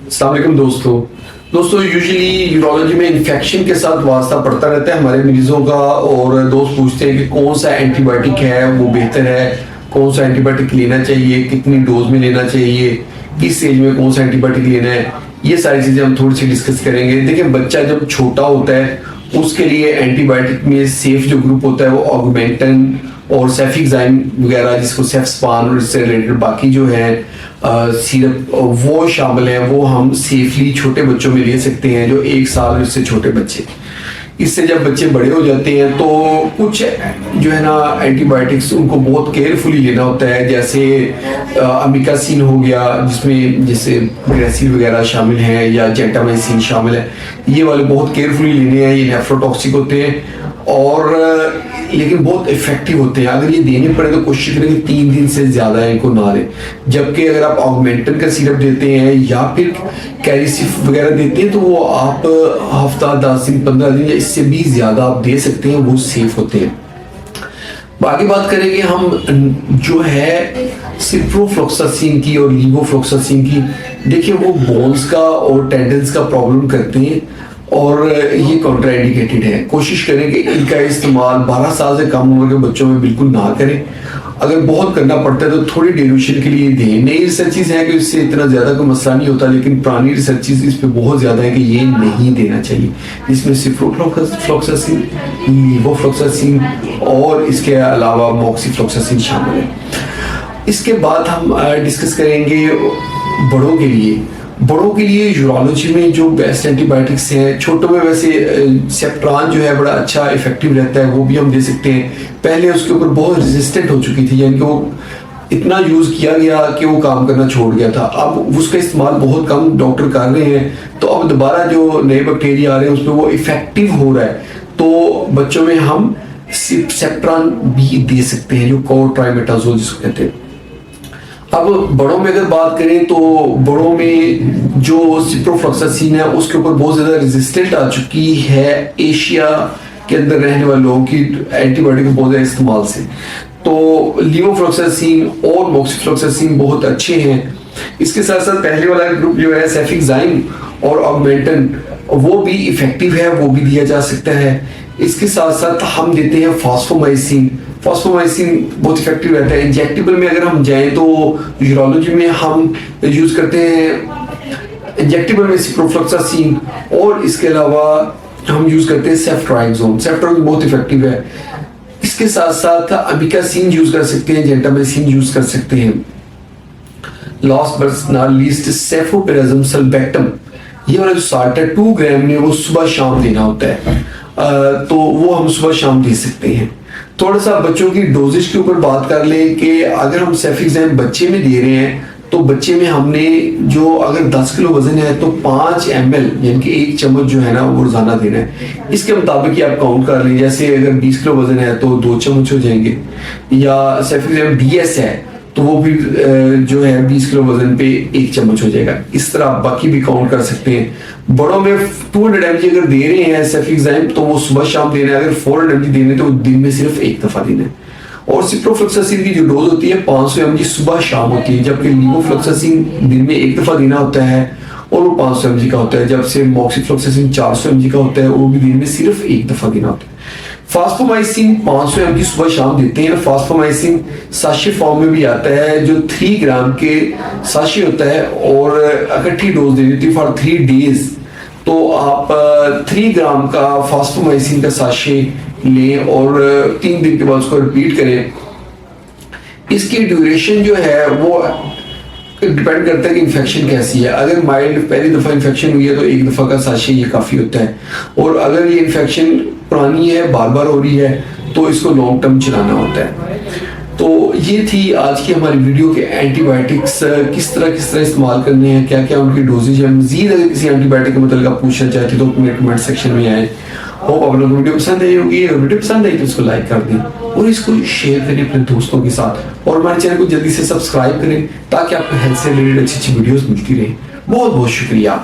अस्सलाम वालेकुम दोस्तों यूजुअली यूरोलॉजी में इन्फेक्शन के साथ वास्ता पड़ता रहता है हमारे मरीजों का। और दोस्त पूछते हैं कि कौन सा एंटीबायोटिक है वो बेहतर है, कौन सा एंटीबायोटिक लेना चाहिए, कितनी डोज में लेना चाहिए, किस स्टेज में कौन सा एंटीबायोटिक लेना है। ये सारी चीज़ें हम थोड़ी सी डिस्कस करेंगे। देखिए, बच्चा जब छोटा होता है उसके लिए एंटीबायोटिक में सेफ जो ग्रुप होता है वो ऑगमेंटन और सेफिक्साइम वगैरह, जिसको सेफ्सपान और इससे रिलेटेड बाकी जो है सिरप वो शामिल है। वो हम सेफली छोटे बच्चों में ले सकते हैं, जो 1 साल और इससे छोटे बच्चे। इससे जब बच्चे बड़े हो जाते हैं तो कुछ जो है ना एंटीबायोटिक्स उनको बहुत केयरफुली लेना होता है, जैसे अमिकासिन हो गया जिसमें जैसे ग्रेसिल वगैरह शामिल हैं, या जेंटामाइसिन शामिल है। ये वाले बहुत केयरफुली लेने हैं, ये नेफ्रोटॉक्सिक होते हैं और लेकिन बहुत इफेक्टिव होते हैं। अगर ये देने पड़े तो कोशिश करें कि 3 दिन से ज़्यादा इनको ना लें। जबकि अगर आप ऑगमेंटन का सिरप देते हैं या फिर कैरिसिफ वगैरह देते हैं तो वो आप हफ्ता 10 दिन 15 दिन या इससे भी ज़्यादा आप दे सकते हैं, वो सेफ होते हैं। बाकी बात करेंगे हम जो है सिप्रोफ्लोक्सासिन की और लीवोफ्लोक्सासिन की। देखिए, वो बोन्स का और टेंडन्स का प्रॉब्लम करते हैं और ये कॉन्ट्राइंडिकेटेड है। कोशिश करें कि इनका इस्तेमाल 12 साल से कम उम्र के बच्चों में बिल्कुल ना करें। अगर बहुत करना पड़ता है तो थोड़ी ड्यूरेशन के लिए दें। नई रिसर्चेज हैं कि इससे इतना ज़्यादा कोई मसला नहीं होता, लेकिन पुरानी रिसर्चेज इस पे बहुत ज़्यादा है कि ये नहीं देना चाहिए। इसमें सिप्रोफ्लोक्सासिन, लीवोफ्लोक्सासिन और इसके अलावा मॉक्सीफ्लोक्सासिन शामिल है। इसके बाद हम डिस्कस करेंगे बड़ों के लिए यूरोलॉजी में जो बेस्ट एंटीबायोटिक्स हैं। छोटों में वैसे सेप्ट्रान जो है बड़ा अच्छा इफेक्टिव रहता है, वो भी हम दे सकते हैं। पहले उसके ऊपर बहुत रेजिस्टेंट हो चुकी थी, यानी कि वो इतना यूज किया गया कि वो काम करना छोड़ गया था। अब उसका इस्तेमाल बहुत कम डॉक्टर कर रहे हैं, तो अब दोबारा जो नए बैक्टीरिया आ रहे हैं उसमें वो इफेक्टिव हो रहा है। तो बच्चों में हम सेप्ट्रान भी दे सकते हैं, जो कोट्राइमेटाजोल जिसको कहते हैं। अब बड़ों में अगर बात करें तो बड़ों में जो सिप्रोफ्लोक्सासिन है उसके ऊपर बहुत ज़्यादा रेजिस्टेंट आ चुकी है एशिया के अंदर रहने वाले लोगों की एंटीबायोटिक के बहुत ज़्यादा इस्तेमाल से। तो लीवोफ्लोक्सासिन और मॉक्सीफ्लोक्सासिन बहुत अच्छे हैं। इसके साथ साथ पहले वाला ग्रुप जो है सेफिक्साइम और ऑगमेंटन, वो भी इफेक्टिव है, वो भी दिया जा सकता है। इसके साथ साथ हम देते हैं फॉस्फोमाइसिन बहुत इफेक्टिव रहता है। इंजेक्टेबल में अगर हम जाएं तो यूरोलॉजी में हम यूज करते हैं इंजेक्टेबल में सिप्रोफ्लोक्सासिन, और इसके अलावा हम यूज करते हैं सेफ्ट्राइक्सोन बहुत इफेक्टिव है। इसके साथ साथ अमिकासिन यूज कर सकते हैं, जेंटामाइसिन यूज कर सकते हैं। लास्ट बट नॉट लीस्ट सेफोपेराज़िम सल्बेक्टम, ये वाला जो साल्ट है 2 ग्राम में वो सुबह शाम देना होता है, तो वो हम सुबह शाम दे सकते हैं। थोड़ा सा बच्चों की डोजेज के ऊपर बात कर लें कि अगर हम सेफिक्साइम बच्चे में दे रहे हैं तो बच्चे में हमने जो अगर 10 किलो वजन है तो 5 ml यानी कि 1 चम्मच जो है ना वो रोजाना देना है। इसके मुताबिक ही आप काउंट कर लें, जैसे अगर 20 किलो वजन है तो 2 चम्मच हो जाएंगे, या सेफिक्साइम DS है तो वो भी जो है 20 किलो वजन पे 1 चम्मच हो जाएगा। इस तरह आप बाकी भी काउंट कर सकते हैं। बड़ों में 200 mg अगर दे रहे हैं सेफिक्साइम तो वो सुबह शाम देना है। अगर 400 mg देने तो दिन में सिर्फ 1 दफा देना है। और सिप्रोफ्लोक्सासिन की जो डोज होती है 500 mg सुबह शाम होती है, जबकि लीवोफ्लोक्सासिन दिन में 1 दफा देना होता है और वो 500 mg का होता है। जब से मॉक्सीफ्लोक्सासिन 400 mg का होता है, वो भी दिन में सिर्फ 1 दफा देना होता है। फास्फोमाइसिन 500 mg सुबह शाम देते हैं। फास्फोमाइसिन साशे फॉर्म में भी आता है, जो 3 ग्राम के साशे होता है और इकट्ठी डोज देनी होती है फॉर 3 डेज। तो आप 3 ग्राम का फास्फोमाइसिन का साशे लें और 3 दिन के बाद उसको रिपीट करें। इसकी ड्यूरेशन जो है वो डिपेंड करता है कि इन्फेक्शन कैसी है। अगर माइल्ड पहली दफ़ा इन्फेक्शन हुई है तो 1 दफ़ा का साशे ये काफ़ी होता है, और अगर ये इन्फेक्शन पुरानी है, बार बार हो रही है, तो इसको लॉन्ग टर्म चलाना होता है। तो ये थी आज की हमारी वीडियो के एंटीबायोटिक्स किस तरह इस्तेमाल करने हैं, क्या क्या उनकी डोजेज है। मजीद अगर किसी एंटीबायोटिक के मतलब आप पूछना चाहते तो अपने कमेंट सेक्शन में आए। होप आप लोगों को वीडियो पसंद आई होगी। अगर वीडियो पसंद आई तो इसको लाइक कर दें और इसको शेयर करें अपने दोस्तों के साथ, और हमारे चैनल को जल्दी से सब्सक्राइब करें ताकि आपको हेल्थ से रिलेटेड अच्छी वीडियोस मिलती रहे। बहुत बहुत शुक्रिया।